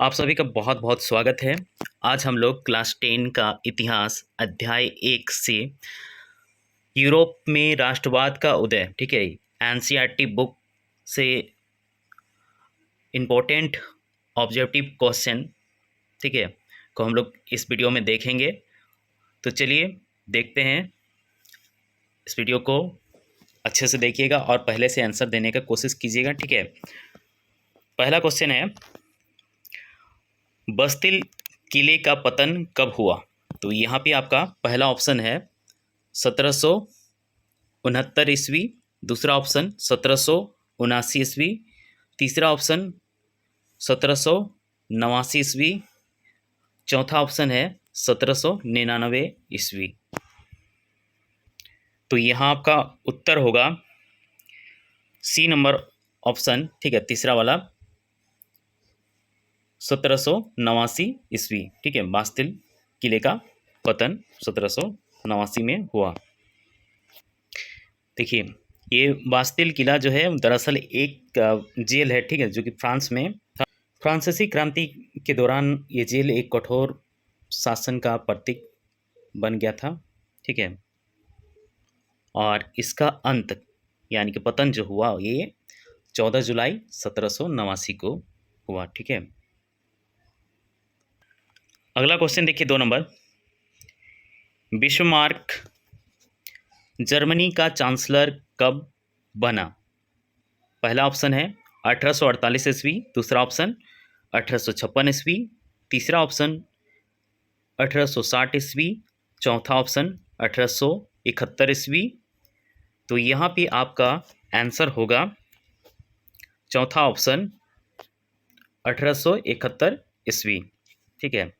आप सभी का बहुत बहुत स्वागत है। आज हम लोग क्लास 10 का इतिहास अध्याय 1 से यूरोप में राष्ट्रवाद का उदय, ठीक है, एनसीईआरटी बुक से इम्पोर्टेंट ऑब्जेक्टिव क्वेश्चन, ठीक है, को हम लोग इस वीडियो में देखेंगे। तो चलिए देखते हैं। इस वीडियो को अच्छे से देखिएगा और पहले से आंसर देने का कोशिश कीजिएगा, ठीक है। पहला क्वेश्चन है, बस्तिल किले का पतन कब हुआ? तो यहाँ पे आपका पहला ऑप्शन है 1769 ईस्वी, दूसरा ऑप्शन 1779 ईस्वी, तीसरा ऑप्शन 1789 ईस्वी, चौथा ऑप्शन है 1799 ईस्वी। तो यहाँ आपका उत्तर होगा सी नंबर ऑप्शन, ठीक है, तीसरा वाला 1789 ईस्वी, ठीक है। बास्तिल किले का पतन 1789 में हुआ। देखिए, ये बास्तिल किला जो है दरअसल एक जेल है, ठीक है, जो कि फ्रांस में था। फ्रांसीसी क्रांति के दौरान ये जेल एक कठोर शासन का प्रतीक बन गया था, ठीक है। और इसका अंत यानी कि पतन जो हुआ ये 14 जुलाई 1789 को हुआ, ठीक है। अगला क्वेश्चन देखिए 2 नंबर, बिस्मार्क जर्मनी का चांसलर कब बना? पहला ऑप्शन है 1848 ईस्वी, दूसरा ऑप्शन 1856 ईस्वी, तीसरा ऑप्शन 1860 ईस्वी, चौथा ऑप्शन 1871 ईस्वी। तो यहाँ पे आपका आंसर होगा चौथा ऑप्शन 1871 ईस्वी, ठीक है।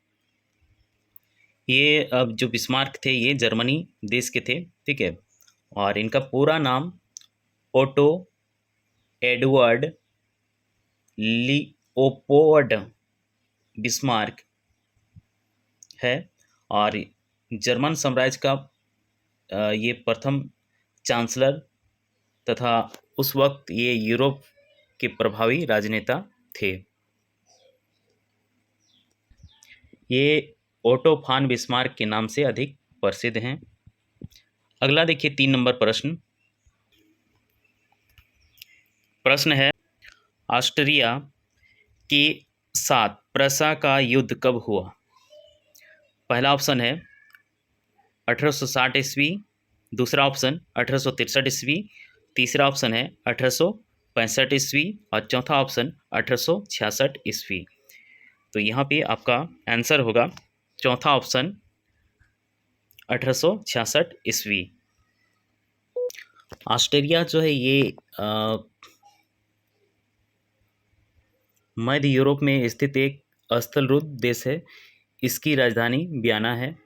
ये अब जो बिस्मार्क थे ये जर्मनी देश के थे, ठीक है। और इनका पूरा नाम ओटो एडवर्ड लियोपोल्ड बिस्मार्क है। और जर्मन साम्राज्य का ये प्रथम चांसलर तथा उस वक्त ये यूरोप के प्रभावी राजनेता थे। ये ओटो फान बिस्मार्क के नाम से अधिक प्रसिद्ध हैं। अगला देखिए 3 नंबर प्रश्न। प्रश्न है, ऑस्ट्रिया के साथ प्रसा का युद्ध कब हुआ? पहला ऑप्शन है 1860 ईस्वी, दूसरा ऑप्शन 1863 ईस्वी, तीसरा ऑप्शन है 1865 ईस्वी और चौथा ऑप्शन 1866 ईस्वी। तो यहाँ पे आपका आंसर होगा चौथा ऑप्शन 1866 ईस्वी। ऑस्ट्रेलिया जो है ये मध्य यूरोप में स्थित एक स्थलरूप देश है। इसकी राजधानी वियना है।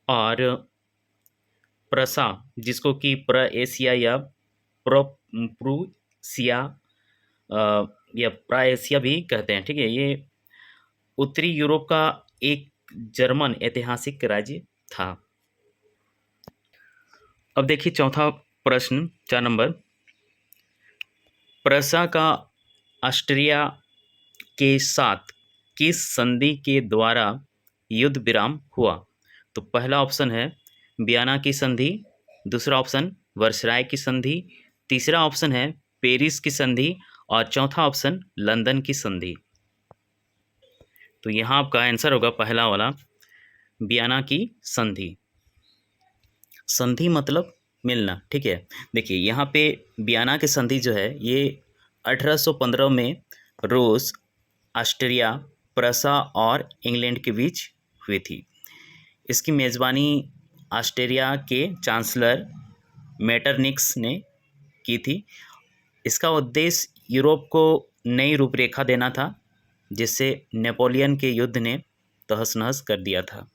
और प्रसा, जिसको कि प्र-एशिया या प्रूसिया या प्राएशिया भी कहते हैं, ठीक है, ये उत्तरी यूरोप का एक जर्मन ऐतिहासिक राज्य था। अब देखिए चौथा प्रश्न 4 नंबर, प्रसा का ऑस्ट्रिया के साथ किस संधि के द्वारा युद्ध विराम हुआ? तो पहला ऑप्शन है वियना की संधि, दूसरा ऑप्शन वर्सराय की संधि, तीसरा ऑप्शन है पेरिस की संधि और चौथा ऑप्शन लंदन की संधि। तो यहाँ आपका आंसर होगा पहला वाला वियना की संधि। संधि मतलब मिलना, ठीक है। देखिए यहाँ पे वियना की संधि जो है ये 1815 में रूस, ऑस्ट्रिया, प्रसा और इंग्लैंड के बीच हुई थी। इसकी मेज़बानी ऑस्ट्रिया के चांसलर मेटरनिक्स ने की थी। इसका उद्देश्य यूरोप को नई रूपरेखा देना था, जिससे नेपोलियन के युद्ध ने तहस नहस कर दिया था।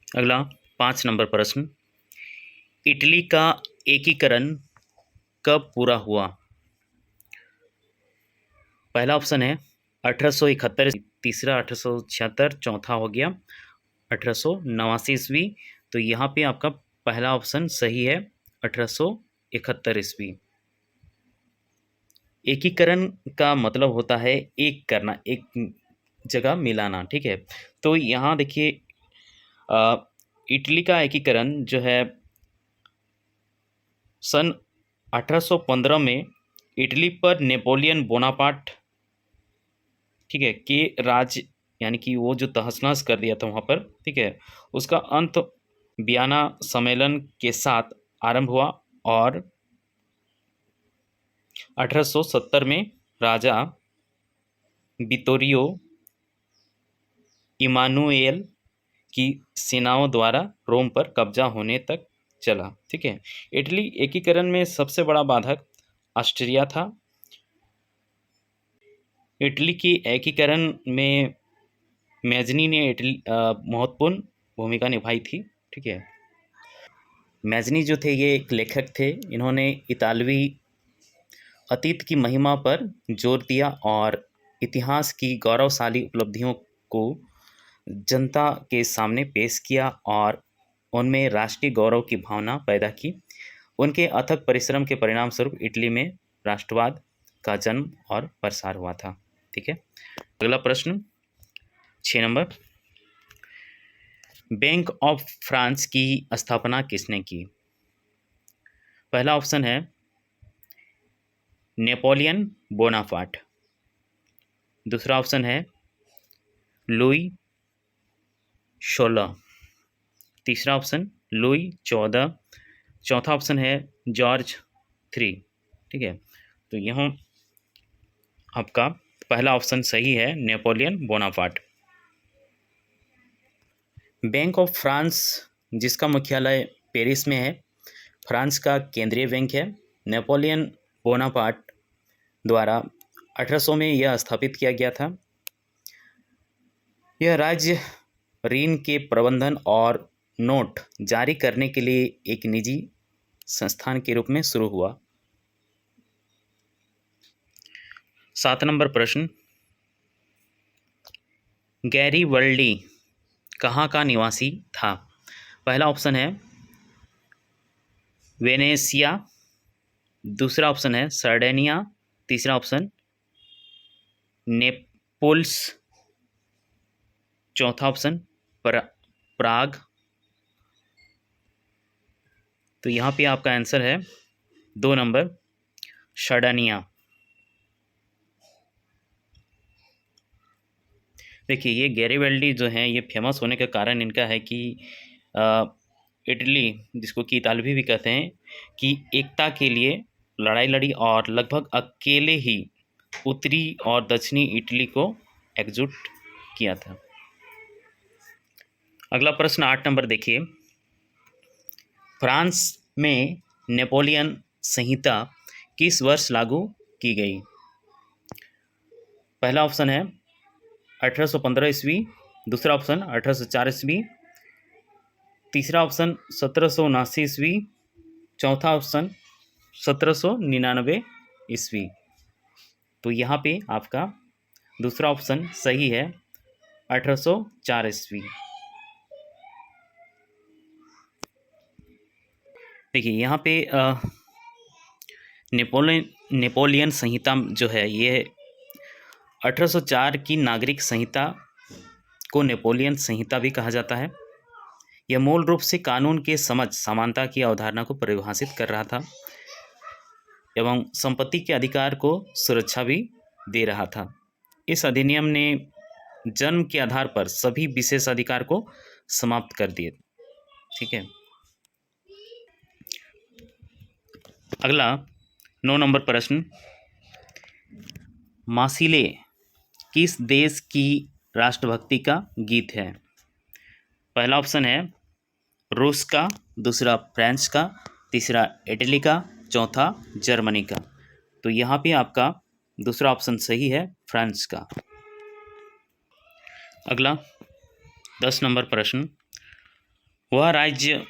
अगला 5 नंबर प्रश्न, इटली का एकीकरण कब पूरा हुआ? पहला ऑप्शन है 1871, तीसरा 1876, चौथा हो गया 1889 ईस्वी। तो यहाँ पे आपका पहला ऑप्शन सही है 1871 ईस्वी। एकीकरण का मतलब होता है एक करना, एक जगह मिलाना, ठीक है। तो यहाँ देखिए इटली का एकीकरण जो है सन 1815 में इटली पर नेपोलियन बोनापार्ट, ठीक है, के राज, यानी कि वो जो तहस-नहस कर दिया था वहाँ पर, ठीक है, उसका अंत वियना सम्मेलन के साथ आरंभ हुआ और 1870 में राजा वितोरियो इमानुएल की सेनाओं द्वारा रोम पर कब्जा होने तक चला, ठीक है। इटली एकीकरण में सबसे बड़ा बाधक ऑस्ट्रिया था। इटली की एकीकरण में मैजनी ने इटली महत्वपूर्ण भूमिका निभाई थी, ठीक है। मैजनी जो थे ये एक लेखक थे, इन्होंने इतालवी अतीत की महिमा पर जोर दिया और इतिहास की गौरवशाली उपलब्धियों को जनता के सामने पेश किया और उनमें राष्ट्रीय गौरव की भावना पैदा की। उनके अथक परिश्रम के परिणाम स्वरूप इटली में राष्ट्रवाद का जन्म और प्रसार हुआ था, ठीक है। अगला प्रश्न 6 नंबर, बैंक ऑफ फ्रांस की स्थापना किसने की? पहला ऑप्शन है नेपोलियन बोनापार्ट, दूसरा ऑप्शन है लुई 16, तीसरा ऑप्शन लुई 14, चौथा ऑप्शन है जॉर्ज 3, ठीक है। तो यहाँ आपका पहला ऑप्शन सही है, Napoleon Bonaparte. Bank of France जिसका मुख्यालय पेरिस में है, फ्रांस का केंद्रीय बैंक है। नेपोलियन बोनापार्ट द्वारा 1800 में यह स्थापित किया गया था। यह राज्य ऋण के प्रबंधन और नोट जारी करने के लिए एक निजी संस्थान के रूप में शुरू हुआ। 7 नंबर प्रश्न, गैरीबल्डी कहाँ का निवासी था? पहला ऑप्शन है वेनेसिया, दूसरा ऑप्शन है सर्डेनिया, तीसरा ऑप्शन नेपल्स, चौथा ऑप्शन प्राग। तो यहाँ पे आपका आंसर है 2 नंबर सर्डेनिया। देखिए ये गैरीबल्डी जो हैं ये फेमस होने का कारण इनका है कि इटली, जिसको कि इतालवी भी कहते हैं, कि एकता के लिए लड़ाई लड़ी और लगभग अकेले ही उत्तरी और दक्षिणी इटली को एकजुट किया था। अगला प्रश्न 8 नंबर देखिए, फ्रांस में नेपोलियन संहिता किस वर्ष लागू की गई? पहला ऑप्शन है 1815 ईस्वी, दूसरा ऑप्शन 1804 ईस्वी, तीसरा ऑप्शन 1779 ईस्वी, चौथा ऑप्शन 1799 ईस्वी। तो यहाँ पे आपका दूसरा ऑप्शन सही है, 1804 ईस्वी। देखिए यहाँ पे नेपोलियन संहिता जो है ये 1804 की नागरिक संहिता को नेपोलियन संहिता भी कहा जाता है। यह मूल रूप से कानून के समझ समानता की अवधारणा को परिभाषित कर रहा था एवं संपत्ति के अधिकार को सुरक्षा भी दे रहा था। इस अधिनियम ने जन्म के आधार पर सभी विशेष अधिकार को समाप्त कर दिए, ठीक है। अगला 9 नंबर प्रश्न, मार्सिले किस देश की राष्ट्रभक्ति का गीत है? पहला ऑप्शन है रूस का, दूसरा फ्रांस का, तीसरा इटली का, चौथा जर्मनी का। तो यहाँ पे आपका दूसरा ऑप्शन सही है, फ्रांस का। अगला 10 नंबर प्रश्न, वह राज्य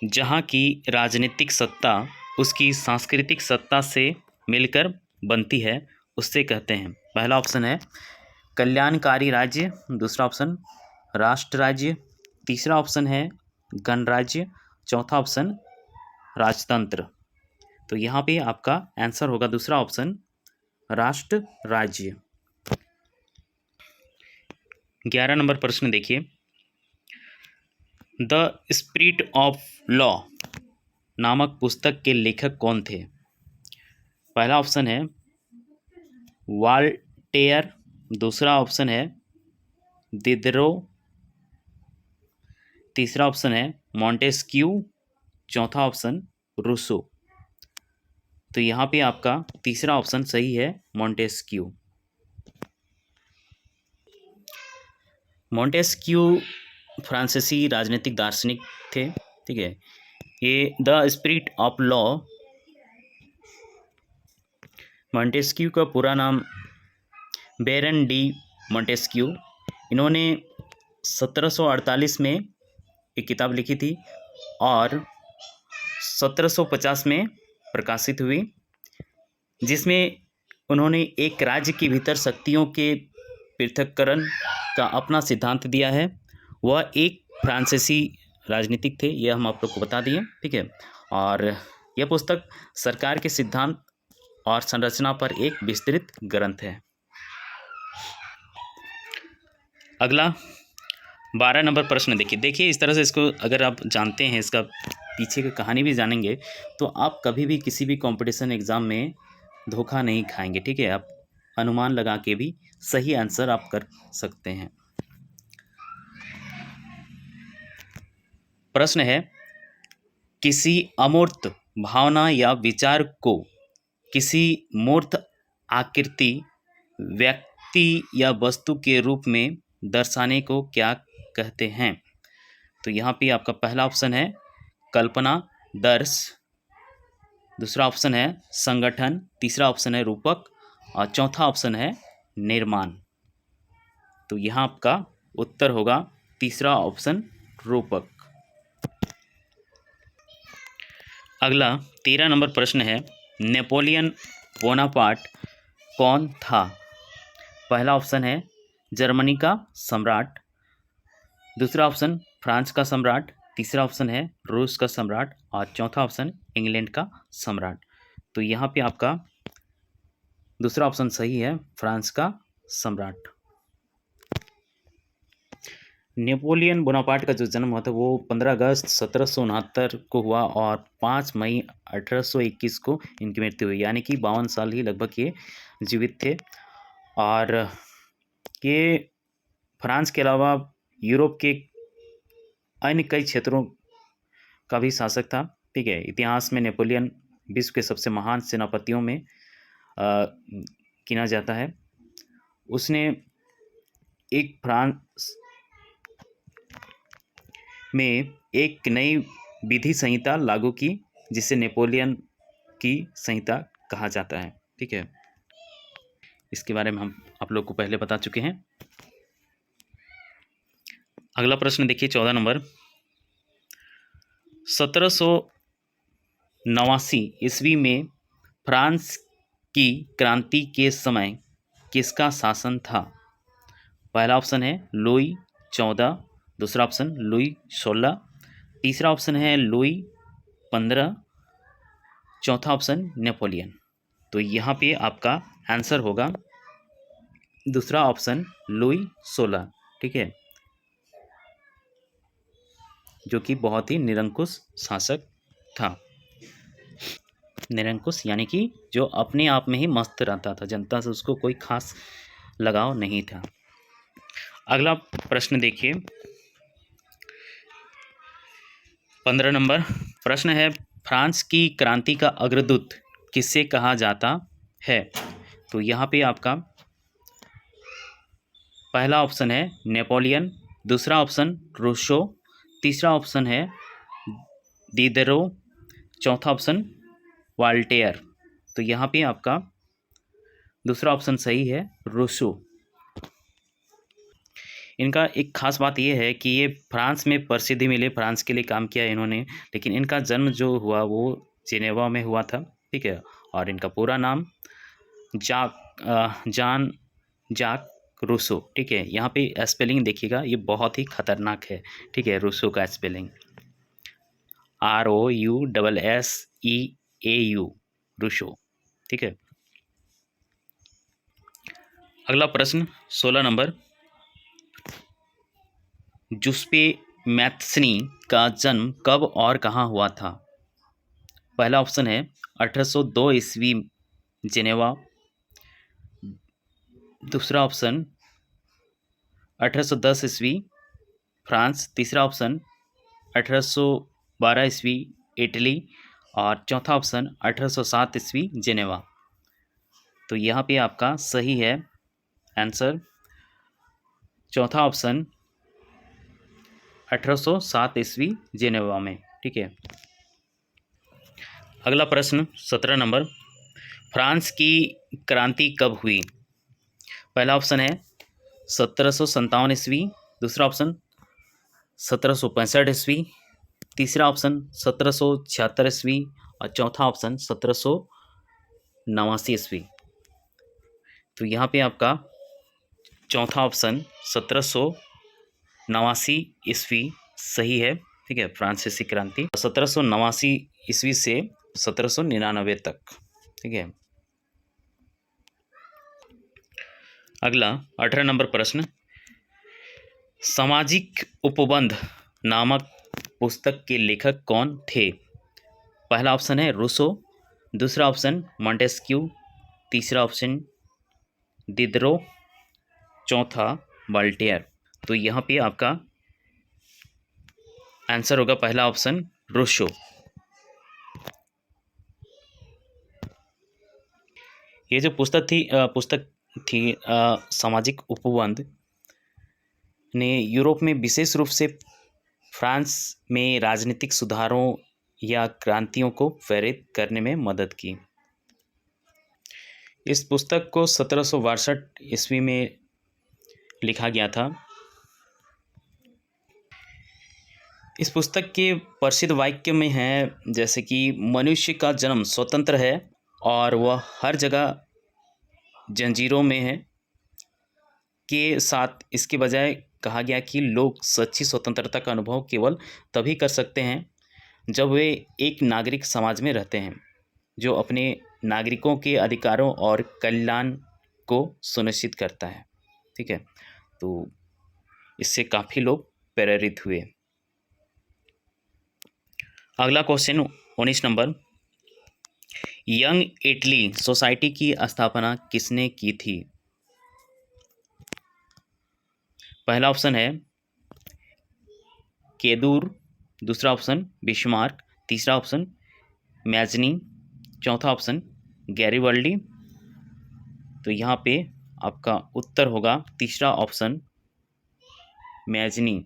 जहाँ की राजनीतिक सत्ता उसकी सांस्कृतिक सत्ता से मिलकर बनती है उससे कहते हैं। पहला ऑप्शन है कल्याणकारी राज्य, दूसरा ऑप्शन राष्ट्र राज्य, तीसरा ऑप्शन है गणराज्य, चौथा ऑप्शन राजतंत्र। तो यहाँ पे आपका आंसर होगा दूसरा ऑप्शन, राष्ट्र राज्य। 11 नंबर प्रश्न देखिए, द स्पिरिट ऑफ लॉ नामक पुस्तक के लेखक कौन थे? पहला ऑप्शन है वॉल्टेयर, दूसरा ऑप्शन है दिदरो, तीसरा ऑप्शन है मॉन्टेस्क्यू, चौथा ऑप्शन रूसो। तो यहाँ पे आपका तीसरा ऑप्शन सही है, मॉन्टेस्क्यू। मॉन्टेस्क्यू फ्रांसीसी राजनीतिक दार्शनिक थे, ठीक है। ये the spirit of law, Montesquieu का पूरा नाम बैरन डी मॉन्टेस्क्यू, इन्होंने 1748 में एक किताब लिखी थी और 1750 में प्रकाशित हुई, जिसमें उन्होंने एक राज्य के भीतर शक्तियों के पृथक्करण का अपना सिद्धांत दिया है। वह एक फ्रांसीसी राजनीतिक थे, यह हम आप लोग को बता दिए, ठीक है। और यह पुस्तक सरकार के सिद्धांत और संरचना पर एक विस्तृत ग्रंथ है। अगला 12 नंबर प्रश्न देखिए इस तरह से इसको अगर आप जानते हैं, इसका पीछे की कहानी भी जानेंगे, तो आप कभी भी किसी भी कंपटीशन एग्जाम में धोखा नहीं खाएंगे, ठीक है। आप अनुमान लगा के भी सही आंसर आप कर सकते हैं। प्रश्न है, किसी अमूर्त भावना या विचार को किसी मूर्त आकृति, व्यक्ति या वस्तु के रूप में दर्शाने को क्या कहते हैं? तो यहाँ पे आपका पहला ऑप्शन है कल्पना, दर्श, दूसरा ऑप्शन है संगठन, तीसरा ऑप्शन है रूपक और चौथा ऑप्शन है निर्माण। तो यहाँ आपका उत्तर होगा तीसरा ऑप्शन, रूपक। अगला 13 नंबर प्रश्न है, नेपोलियन बोनापार्ट कौन था? पहला ऑप्शन है जर्मनी का सम्राट, दूसरा ऑप्शन फ्रांस का सम्राट, तीसरा ऑप्शन है रूस का सम्राट और चौथा ऑप्शन इंग्लैंड का सम्राट। तो यहाँ पे आपका दूसरा ऑप्शन सही है, फ्रांस का सम्राट। नेपोलियन बोनापार्ट का जो जन्म हुआ था वो 15 अगस्त 1769 को हुआ और 5 मई 1821 को इनकी मृत्यु हुई, यानी कि 52 साल ही लगभग ये जीवित थे। और ये फ्रांस के अलावा यूरोप के अन्य कई क्षेत्रों का भी शासक था, ठीक है। इतिहास में नेपोलियन विश्व के सबसे महान सेनापतियों में गिना जाता है। उसने एक फ्रांस में एक नई विधि संहिता लागू की, जिसे नेपोलियन की संहिता कहा जाता है, ठीक है। इसके बारे में हम आप लोग को पहले बता चुके हैं। अगला प्रश्न देखिए 14 नंबर, 1789 ईस्वी में फ्रांस की क्रांति के समय किसका शासन था? पहला ऑप्शन है लुई 14, दूसरा ऑप्शन लुई 16, तीसरा ऑप्शन है लुई 15, चौथा ऑप्शन नेपोलियन। तो यहाँ पे आपका आंसर होगा दूसरा ऑप्शन लुई 16, ठीक है, जो कि बहुत ही निरंकुश शासक था। निरंकुश यानी कि जो अपने आप में ही मस्त रहता था, जनता से उसको कोई खास लगाव नहीं था। अगला प्रश्न देखिए 15 नंबर प्रश्न है, फ्रांस की क्रांति का अग्रदूत किसे कहा जाता है? तो यहाँ पे आपका पहला ऑप्शन है नेपोलियन, दूसरा ऑप्शन रूसो, तीसरा ऑप्शन है दिदरो, चौथा ऑप्शन वॉल्टेयर। तो यहाँ पे आपका दूसरा ऑप्शन सही है, रूसो। इनका एक खास बात यह है कि ये फ्रांस में प्रसिद्धि मिले, फ्रांस के लिए काम किया इन्होंने, लेकिन इनका जन्म जो हुआ वो जिनेवा में हुआ था, ठीक है। और इनका पूरा नाम जान जाक रूसो, ठीक है। यहाँ पे स्पेलिंग देखिएगा, ये बहुत ही खतरनाक है, ठीक है। रूसो का स्पेलिंग ROUSSEA RUSSO, रूसो। ठीक है। अगला प्रश्न 16 नंबर, जुस्पे मैथ्सनी का जन्म कब और कहाँ हुआ था? पहला ऑप्शन है 1802 ईस्वी जेनेवा, दूसरा ऑप्शन 1810 ईस्वी फ्रांस, तीसरा ऑप्शन 1812 ईस्वी इटली और चौथा ऑप्शन 1807 ईस्वी जेनेवा। तो यहाँ पे आपका सही है आंसर चौथा ऑप्शन 1807 ईस्वी जेनेवा में। ठीक है। अगला प्रश्न 17 नंबर, फ्रांस की क्रांति कब हुई? पहला ऑप्शन है 1757 ईस्वी, दूसरा ऑप्शन 1765 ईस्वी, तीसरा ऑप्शन 1776 ईस्वी और चौथा ऑप्शन 1789 ईस्वी। तो यहाँ पे आपका चौथा ऑप्शन 1789 ईस्वी सही है। ठीक है। फ्रांसीसी क्रांति 1789 ईस्वी से 1799 तक। ठीक है। अगला 18 नंबर प्रश्न, सामाजिक उपबंध नामक पुस्तक के लेखक कौन थे? पहला ऑप्शन है रूसो, दूसरा ऑप्शन मॉन्टेस्क्यू, तीसरा ऑप्शन दिदरो, चौथा वॉल्टेयर। तो यहाँ पे आपका आंसर होगा पहला ऑप्शन रूसो। ये जो पुस्तक थी सामाजिक उपबंध ने यूरोप में विशेष रूप से फ्रांस में राजनीतिक सुधारों या क्रांतियों को प्रेरित करने में मदद की। इस पुस्तक को 1762 ईस्वी में लिखा गया था। इस पुस्तक के प्रसिद्ध वाक्य में है जैसे कि मनुष्य का जन्म स्वतंत्र है और वह हर जगह जंजीरों में है, के साथ इसके बजाय कहा गया कि लोग सच्ची स्वतंत्रता का अनुभव केवल तभी कर सकते हैं जब वे एक नागरिक समाज में रहते हैं जो अपने नागरिकों के अधिकारों और कल्याण को सुनिश्चित करता है। ठीक है। तो इससे काफ़ी लोग प्रेरित हुए। अगला question 19 number, young Italy society की स्थापना किसने की थी? पहला ऑप्शन है केदूर, दूसरा ऑप्शन बिस्मार्क, तीसरा ऑप्शन मैजनी, चौथा ऑप्शन गैरिबल्डी। तो यहाँ पे आपका उत्तर होगा तीसरा option Mazzini.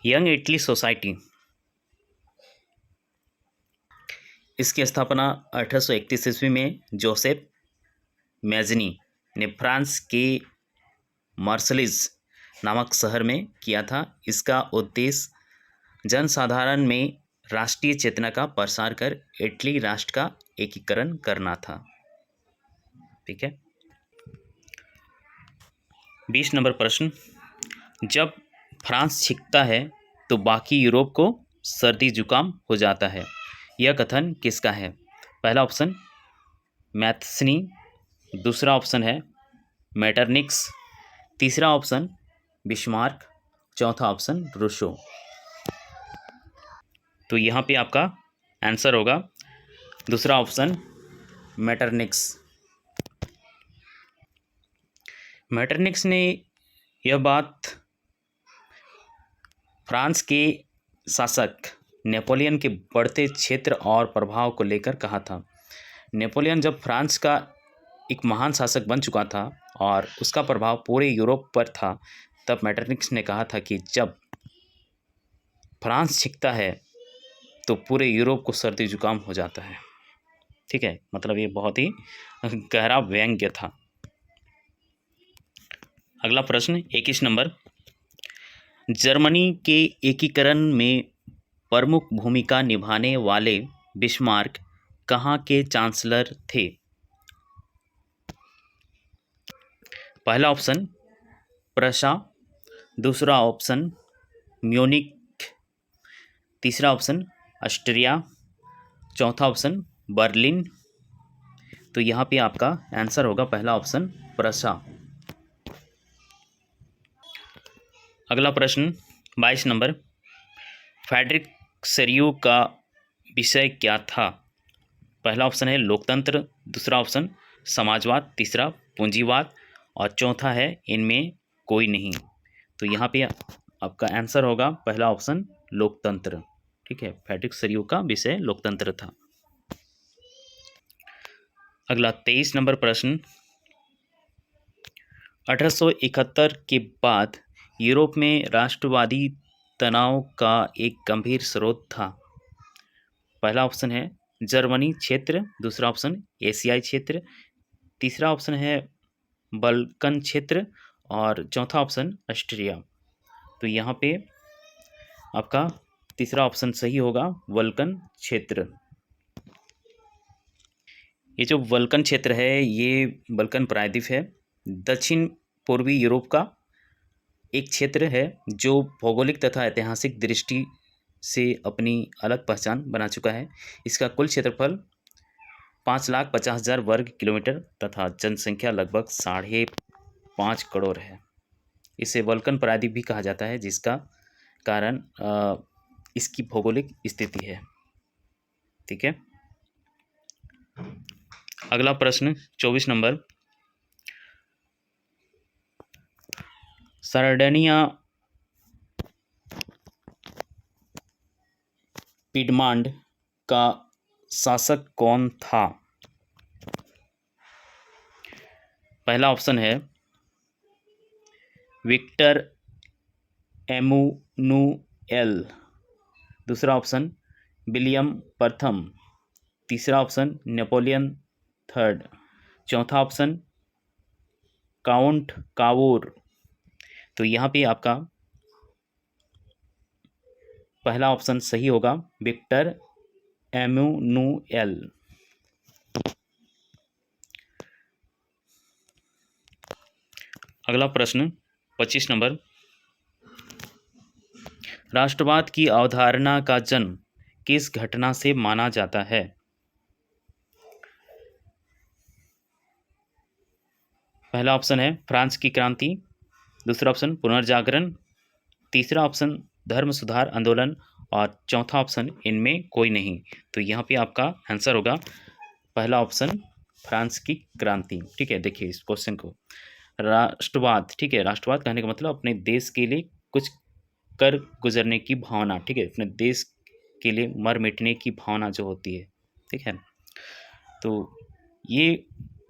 Young Italy society इसकी स्थापना 1831 ईस्वी में जोसेफ मैजनी ने फ्रांस के मार्सलिज नामक शहर में किया था। इसका उद्देश्य जनसाधारण में राष्ट्रीय चेतना का प्रसार कर इटली राष्ट्र का एकीकरण करना था। ठीक है। 20 नंबर प्रश्न, जब फ्रांस छिंकता है तो बाकी यूरोप को सर्दी जुकाम हो जाता है, यह कथन किसका है? पहला ऑप्शन मैथ्सनी, दूसरा ऑप्शन है मेटरनिक्स, तीसरा ऑप्शन बिस्मार्क, चौथा ऑप्शन रूसो। तो यहाँ पे आपका आंसर होगा दूसरा ऑप्शन मेटरनिक्स। मेटरनिक्स ने यह बात फ्रांस के शासक नेपोलियन के बढ़ते क्षेत्र और प्रभाव को लेकर कहा था। नेपोलियन जब फ्रांस का एक महान शासक बन चुका था और उसका प्रभाव पूरे यूरोप पर था, तब मेटरनिक्स ने कहा था कि जब फ्रांस छिंकता है तो पूरे यूरोप को सर्दी जुकाम हो जाता है। ठीक है। मतलब ये बहुत ही गहरा व्यंग्य था। अगला प्रश्न 21 नंबर, जर्मनी के एकीकरण में प्रमुख भूमिका निभाने वाले बिस्मार्क कहाँ के चांसलर थे? पहला ऑप्शन प्रशा, दूसरा ऑप्शन म्यूनिक, तीसरा ऑप्शन ऑस्ट्रिया, चौथा ऑप्शन बर्लिन। तो यहाँ पे आपका आंसर होगा पहला ऑप्शन प्रशा। अगला प्रश्न 22 नंबर, फ्रेडरिक सरियू का विषय क्या था? पहला ऑप्शन है लोकतंत्र, दूसरा ऑप्शन समाजवाद, तीसरा पूंजीवाद और चौथा है इनमें कोई नहीं। तो यहाँ पे आपका आंसर होगा पहला ऑप्शन लोकतंत्र। ठीक है, फ्रेडरिक सरियू का विषय लोकतंत्र था। अगला 23 नंबर प्रश्न, 1871 के बाद यूरोप में राष्ट्रवादी तनाव का एक गंभीर स्रोत था। पहला ऑप्शन है जर्मनी क्षेत्र, दूसरा ऑप्शन एशियाई क्षेत्र, तीसरा ऑप्शन है बल्कन क्षेत्र और चौथा ऑप्शन ऑस्ट्रिया। तो यहाँ पे आपका तीसरा ऑप्शन सही होगा, वल्कन क्षेत्र। ये जो वल्कन क्षेत्र है ये बल्कन प्रायद्वीप है, दक्षिण पूर्वी यूरोप का एक क्षेत्र है जो भौगोलिक तथा ऐतिहासिक दृष्टि से अपनी अलग पहचान बना चुका है। इसका कुल क्षेत्रफल 5,50,000 वर्ग किलोमीटर तथा जनसंख्या लगभग 5.5 करोड़ है। इसे वल्कन प्रायद्वीप भी कहा जाता है, जिसका कारण इसकी भौगोलिक स्थिति है। ठीक है। अगला प्रश्न 24 नंबर, सार्डिनिया पिडमांड का शासक कौन था? पहला ऑप्शन है विक्टर एमुनुएल, दूसरा ऑप्शन विलियम प्रथम, तीसरा ऑप्शन नेपोलियन थर्ड, चौथा ऑप्शन काउंट कावूर। तो यहाँ पे आपका पहला ऑप्शन सही होगा, विक्टर एमुनुएल। अगला प्रश्न 25 नंबर, राष्ट्रवाद की अवधारणा का जन्म किस घटना से माना जाता है? पहला ऑप्शन है फ्रांस की क्रांति, दूसरा ऑप्शन पुनर्जागरण, तीसरा ऑप्शन धर्म सुधार आंदोलन और चौथा ऑप्शन इनमें कोई नहीं। तो यहाँ पे आपका आंसर होगा पहला ऑप्शन फ्रांस की क्रांति। ठीक है, देखिए इस क्वेश्चन को, राष्ट्रवाद, ठीक है, राष्ट्रवाद कहने का मतलब अपने देश के लिए कुछ कर गुजरने की भावना। ठीक है, अपने देश के लिए मर मिटने की भावना जो होती है। ठीक है, तो ये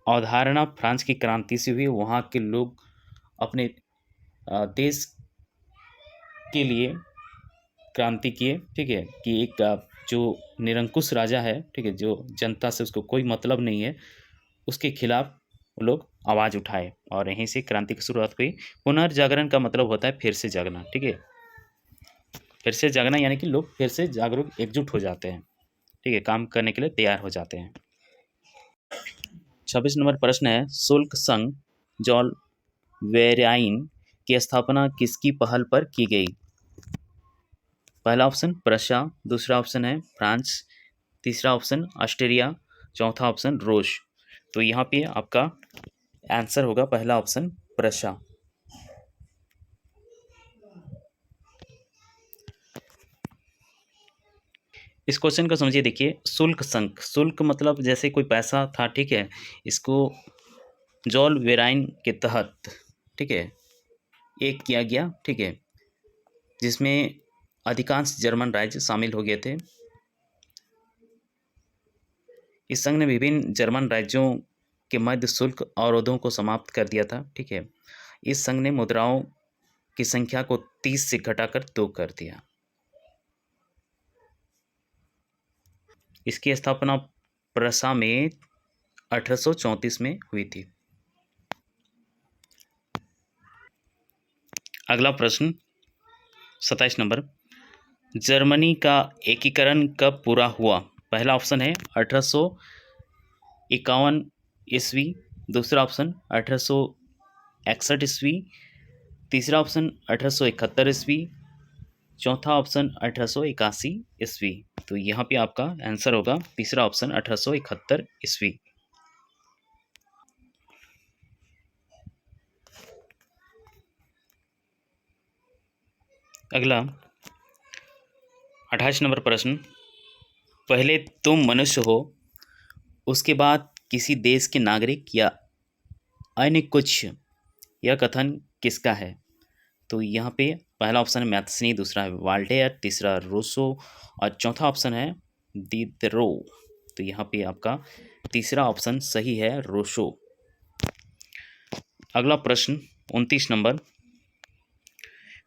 अवधारणा फ्रांस की क्रांति से हुई। वहाँ के लोग अपने देश के लिए क्रांति किए। ठीक है, कि एक जो निरंकुश राजा है, ठीक है, जो जनता से उसको कोई मतलब नहीं है, उसके खिलाफ लोग आवाज़ उठाए और यहीं से क्रांति की शुरुआत हुई। पुनर्जागरण का मतलब होता है फिर से जागना। ठीक है, फिर से जागना यानी कि लोग फिर से जागरूक एकजुट हो जाते हैं। ठीक है, काम करने के लिए तैयार हो जाते हैं। 26 नंबर प्रश्न है, शुल्क संघ जॉल वेराइन की स्थापना किसकी पहल पर की गई? पहला ऑप्शन प्रशा, दूसरा ऑप्शन है फ्रांस, तीसरा ऑप्शन ऑस्ट्रिया, चौथा ऑप्शन रूस। तो यहाँ पे आपका आंसर होगा पहला ऑप्शन प्रशा। इस क्वेश्चन को समझिए, देखिए शुल्क संघ, शुल्क मतलब जैसे कोई पैसा था। ठीक है, इसको जॉल वेराइन के तहत, ठीक है, एक किया गया। ठीक है, जिसमें अधिकांश जर्मन राज्य शामिल हो गए थे। इस संघ ने विभिन्न जर्मन राज्यों के मध्य शुल्क अवरोधों को समाप्त कर दिया था। ठीक है, इस संघ ने मुद्राओं की संख्या को 30 से घटाकर 2 कर दिया। इसकी स्थापना प्रशा में 1834 में हुई थी। अगला प्रश्न 27 नंबर, जर्मनी का एकीकरण कब पूरा हुआ? पहला ऑप्शन है 1851 ईस्वी, दूसरा ऑप्शन 1861 ईस्वी, तीसरा ऑप्शन 1871 ईस्वी, चौथा ऑप्शन 1881 ईस्वी। तो यहाँ पे आपका आंसर होगा तीसरा ऑप्शन 1871 ईस्वी। अगला 28 नंबर प्रश्न, पहले तुम मनुष्य हो उसके बाद किसी देश के नागरिक या अन्य कुछ, यह कथन किसका है? तो यहाँ पे पहला ऑप्शन है मैथ्सनी, दूसरा है वाल्टेयर, तीसरा रूसो और चौथा ऑप्शन है दिदरो। तो यहाँ पे आपका तीसरा ऑप्शन सही है, रूसो। अगला प्रश्न 29 नंबर,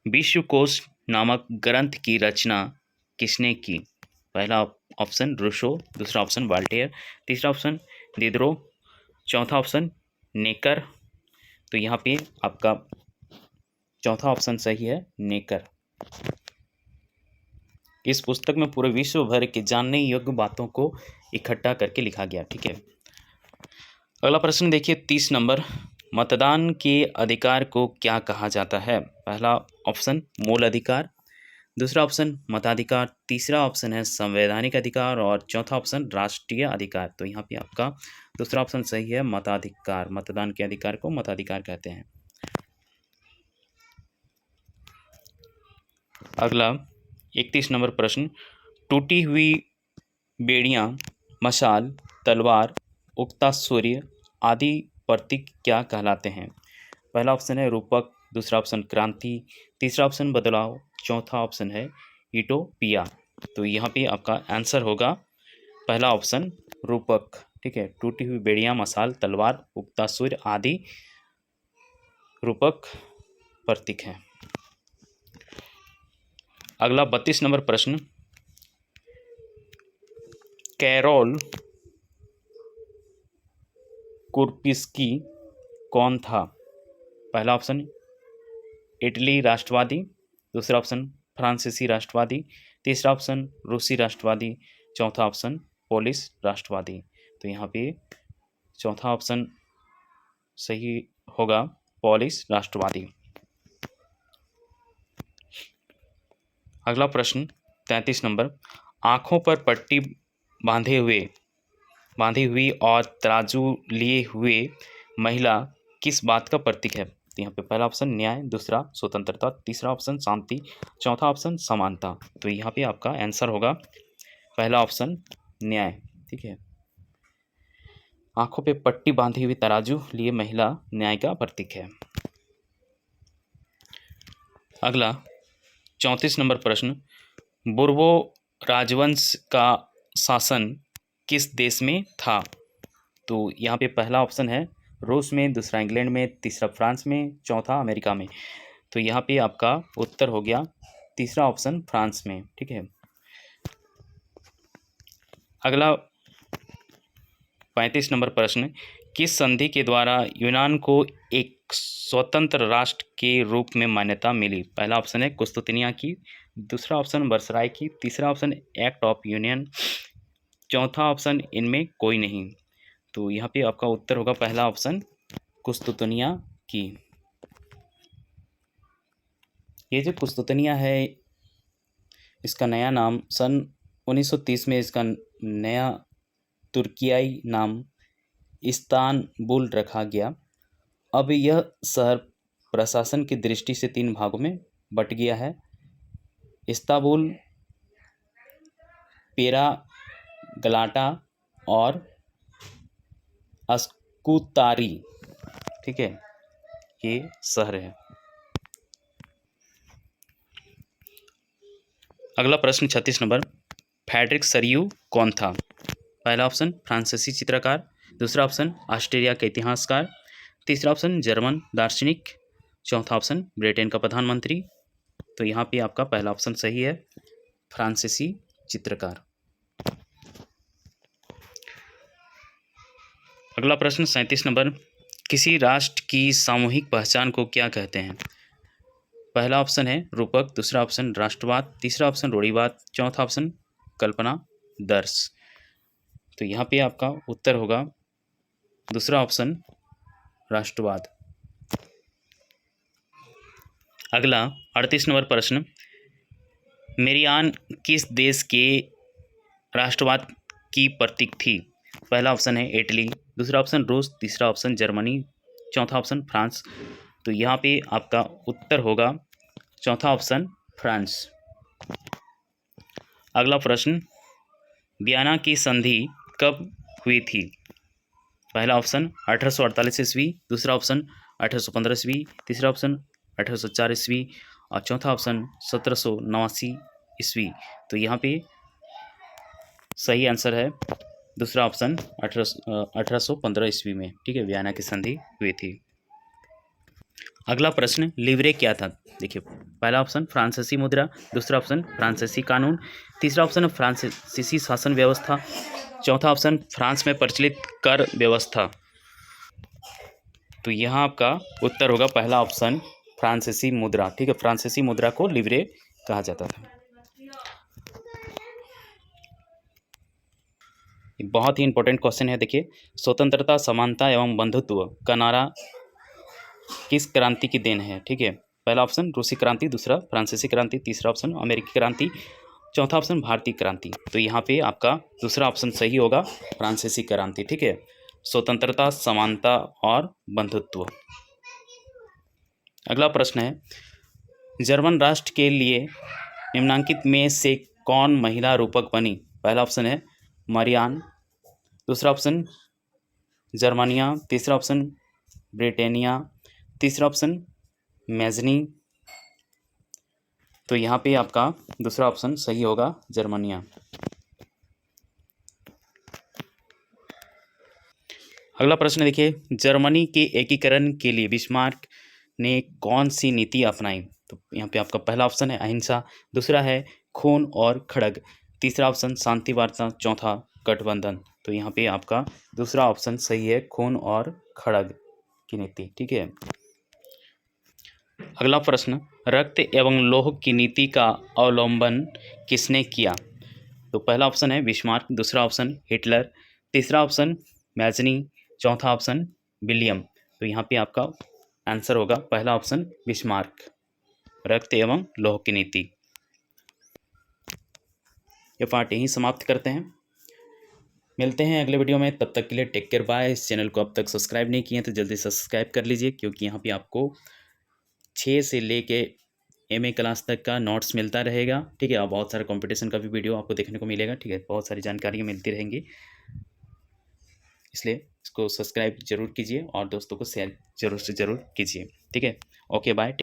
विश्वकोश नामक ग्रंथ की रचना किसने की? पहला ऑप्शन रूसो, दूसरा ऑप्शन वाल्टेयर, तीसरा ऑप्शन दिदरो, चौथा ऑप्शन नेकर। तो यहाँ पे आपका चौथा ऑप्शन सही है, नेकर। इस पुस्तक में पूरे विश्व भर के जानने योग्य बातों को इकट्ठा करके लिखा गया। ठीक है। अगला प्रश्न देखिए 30 नंबर, मतदान के अधिकार को क्या कहा जाता है? पहला ऑप्शन मूल अधिकार, दूसरा ऑप्शन मताधिकार, तीसरा ऑप्शन है संवैधानिक अधिकार और चौथा ऑप्शन राष्ट्रीय अधिकार। तो यहाँ पे आपका दूसरा ऑप्शन सही है, मताधिकार। मतदान के अधिकार को मताधिकार कहते हैं। अगला 31 नंबर प्रश्न, टूटी हुई बेड़ियां, मशाल, तलवार, उगता सूर्य आदि प्रतीक क्या कहलाते हैं? पहला ऑप्शन है रूपक, दूसरा ऑप्शन क्रांति, तीसरा ऑप्शन बदलाव, चौथा ऑप्शन है यूटोपिया। तो यहाँ पे आपका आंसर होगा पहला ऑप्शन रूपक। ठीक है। टूटी हुई बेड़ियां, मशाल, तलवार, उगता सूर्य आदि रूपक प्रतीक हैं। अगला 32 नंबर प्रश्न, कैरोल कुर्पिस्की कौन था? पहला ऑप्शन इटली राष्ट्रवादी, दूसरा ऑप्शन फ्रांसीसी राष्ट्रवादी, तीसरा ऑप्शन रूसी राष्ट्रवादी, चौथा ऑप्शन पोलिश राष्ट्रवादी। तो यहाँ पे चौथा ऑप्शन सही होगा, पोलिश राष्ट्रवादी। अगला प्रश्न 33 नंबर, आंखों पर पट्टी बांधे हुई और तराजू लिए हुए महिला किस बात का प्रतीक है? तो यहाँ पे पहला ऑप्शन न्याय, दूसरा स्वतंत्रता, तीसरा ऑप्शन शांति, चौथा ऑप्शन समानता। तो यहाँ पे आपका आंसर होगा पहला ऑप्शन न्याय। ठीक है। आंखों पे पट्टी बांधी हुई तराजू लिए महिला न्याय का प्रतीक है। अगला 34 नंबर प्रश्न, बुर्बो राजवंश का शासन किस देश में था? तो यहाँ पे पहला ऑप्शन है रूस में, दूसरा इंग्लैंड में, तीसरा फ्रांस में, चौथा अमेरिका में। तो यहाँ पे आपका उत्तर हो गया तीसरा ऑप्शन फ्रांस में। ठीक है। अगला 35 नंबर प्रश्न, किस संधि के द्वारा यूनान को एक स्वतंत्र राष्ट्र के रूप में मान्यता मिली? पहला ऑप्शन है कुस्तुतिनिया की, दूसरा ऑप्शन बर्सराई की, तीसरा ऑप्शन एक्ट ऑफ यूनियन, चौथा ऑप्शन इनमें कोई नहीं। तो यहाँ पे आपका उत्तर होगा पहला ऑप्शन कुस्तुतनिया की। ये जो कुस्तुतनिया है, इसका नया नाम सन 1930 में इसका नया तुर्कियाई नाम इस्तानबुल रखा गया। अब यह शहर प्रशासन की दृष्टि से 3 भागों में बट गया है, इस्तांबुल, पेरा गलाटा और अस्कुतारी। ठीक है, ये शहर है। अगला प्रश्न 36 नंबर, फ्रेडरिक सरियू कौन था? पहला ऑप्शन फ्रांसीसी चित्रकार, दूसरा ऑप्शन ऑस्ट्रेलिया के इतिहासकार, तीसरा ऑप्शन जर्मन दार्शनिक, चौथा ऑप्शन ब्रिटेन का प्रधानमंत्री। तो यहाँ पे आपका पहला ऑप्शन सही है, फ्रांसीसी चित्रकार। अगला प्रश्न 37 नंबर, किसी राष्ट्र की सामूहिक पहचान को क्या कहते हैं? पहला ऑप्शन है रूपक, दूसरा ऑप्शन राष्ट्रवाद, तीसरा ऑप्शन रूढ़िवाद, चौथा ऑप्शन कल्पना दर्श। तो यहाँ पे आपका उत्तर होगा दूसरा ऑप्शन राष्ट्रवाद। अगला 38 नंबर प्रश्न, मेरियान किस देश के राष्ट्रवाद की प्रतीक थी? पहला ऑप्शन है इटली, दूसरा ऑप्शन रूस, तीसरा ऑप्शन जर्मनी, चौथा ऑप्शन फ्रांस। तो यहाँ पे आपका उत्तर होगा चौथा ऑप्शन फ्रांस। अगला प्रश्न, वियना की संधि कब हुई थी? पहला ऑप्शन 1848 ईस्वी, दूसरा ऑप्शन 1815 ईस्वी, तीसरा ऑप्शन 1804 ईस्वी और चौथा ऑप्शन 1789 ईस्वी। तो यहाँ पे सही आंसर है दूसरा ऑप्शन 1815 ईस्वी में, ठीक है, वियना की संधि हुई थी। अगला प्रश्न, लिवरे क्या था? देखिए, पहला ऑप्शन फ्रांसीसी मुद्रा, दूसरा ऑप्शन फ्रांसीसी कानून, तीसरा ऑप्शन फ्रांसीसी शासन व्यवस्था, चौथा ऑप्शन फ्रांस में प्रचलित कर व्यवस्था। तो यहाँ आपका उत्तर होगा पहला ऑप्शन फ्रांसीसी मुद्रा, ठीक है, फ्रांसीसी मुद्रा को लिवरे कहा जाता था। बहुत ही इंपॉर्टेंट क्वेश्चन है, देखिए, स्वतंत्रता, समानता एवं बंधुत्व का नारा किस क्रांति की देन है? ठीक है, पहला ऑप्शन रूसी क्रांति, दूसरा फ्रांसीसी क्रांति, तीसरा ऑप्शन अमेरिकी क्रांति, चौथा ऑप्शन भारतीय क्रांति। तो यहाँ पे आपका दूसरा ऑप्शन सही होगा, फ्रांसीसी क्रांति, ठीक है, स्वतंत्रता, समानता और बंधुत्व। अगला प्रश्न है, जर्मन राष्ट्र के लिए निम्नांकित में से कौन महिला रूपक बनी? पहला ऑप्शन है मरियान, दूसरा ऑप्शन जर्मनिया, तीसरा ऑप्शन ब्रिटेनिया, तीसरा ऑप्शन मैजनी। तो यहाँ पे आपका दूसरा ऑप्शन सही होगा, जर्मनिया। अगला प्रश्न देखिए, जर्मनी के एकीकरण के लिए बिस्मार्क ने कौन सी नीति अपनाई? तो यहाँ पे आपका पहला ऑप्शन है अहिंसा, दूसरा है खून और खड़ग, तीसरा ऑप्शन शांति वार्ता, चौथा गठबंधन। तो यहाँ पे आपका दूसरा ऑप्शन सही है, खून और खड़ग की नीति, ठीक है। अगला प्रश्न, रक्त एवं लौह की नीति का अवलंबन किसने किया? तो पहला ऑप्शन है बिस्मार्क, दूसरा ऑप्शन हिटलर, तीसरा ऑप्शन मैजनी, चौथा ऑप्शन विलियम। तो यहाँ पे आपका आंसर होगा पहला ऑप्शन बिस्मार्क, रक्त एवं लौह की नीति। ये पार्ट यहीं समाप्त करते हैं, मिलते हैं अगले वीडियो में, तब तक के लिए टेक केयर, बाय। इस चैनल को अब तक सब्सक्राइब नहीं किए हैं तो जल्दी सब्सक्राइब कर लीजिए, क्योंकि यहाँ पे आपको 6 से लेके MA क्लास तक का नोट्स मिलता रहेगा, ठीक है, और बहुत सारे कंपटीशन का भी वीडियो आपको देखने को मिलेगा, ठीक है, बहुत सारी जानकारियाँ मिलती रहेंगी, इसलिए इसको सब्सक्राइब जरूर कीजिए और दोस्तों को शेयर जरूर से ज़रूर कीजिए, ठीक है। Okay, bye.